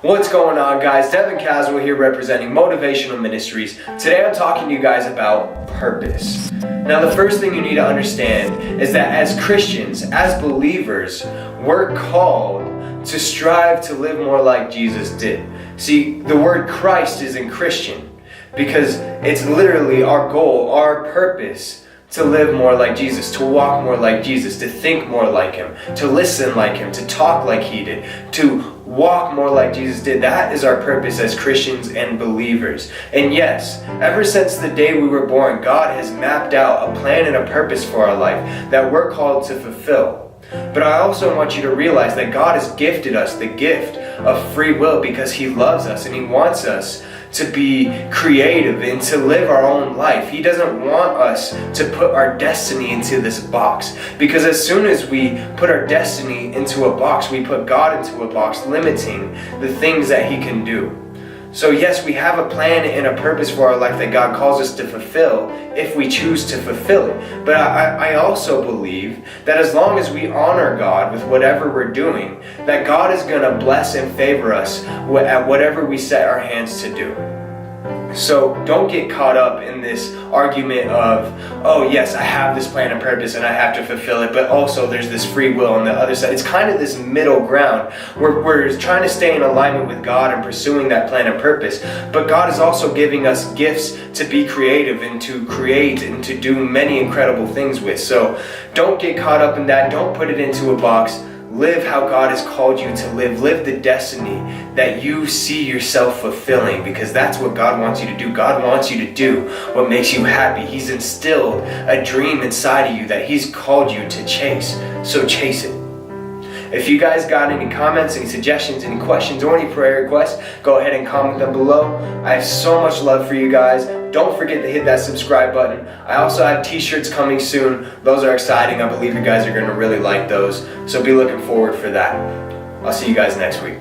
What's going on, guys? Devan Caswell here representing Motivational Ministries. Today I'm talking to you guys about purpose. Now, the first thing you need to understand is that as Christians, as believers, we're called to strive to live more like Jesus did. See, the word Christ is in Christian because it's literally our goal, our purpose, to live more like Jesus, to walk more like Jesus, to think more like Him, to listen like Him, to talk like He did, to walk more like Jesus did. That is our purpose as Christians and believers. And yes, ever since the day we were born, God has mapped out a plan and a purpose for our life that we're called to fulfill. But I also want you to realize that God has gifted us the gift of free will because He loves us and He wants us to be creative and to live our own life. He doesn't want us to put our destiny into this box, because as soon as we put our destiny into a box, we put God into a box, limiting the things that He can do. So yes, we have a plan and a purpose for our life that God calls us to fulfill if we choose to fulfill it. But I also believe that as long as we honor God with whatever we're doing, that God is going to bless and favor us at whatever we set our hands to do. So don't get caught up in this argument of, oh yes, I have this plan and purpose and I have to fulfill it, but also there's this free will on the other side. It's kind of this middle ground where we're trying to stay in alignment with God and pursuing that plan and purpose, but God is also giving us gifts to be creative and to create and to do many incredible things with. So don't get caught up in that. Don't put it into a box. Live how God has called you to live. Live the destiny that you see yourself fulfilling, because that's what God wants you to do. God wants you to do what makes you happy. He's instilled a dream inside of you that He's called you to chase. So chase it. If you guys got any comments, any suggestions, any questions, or any prayer requests, go ahead and comment them below. I have so much love for you guys. Don't forget to hit that subscribe button. I also have t-shirts coming soon. Those are exciting. I believe you guys are going to really like those. So be looking forward for that. I'll see you guys next week.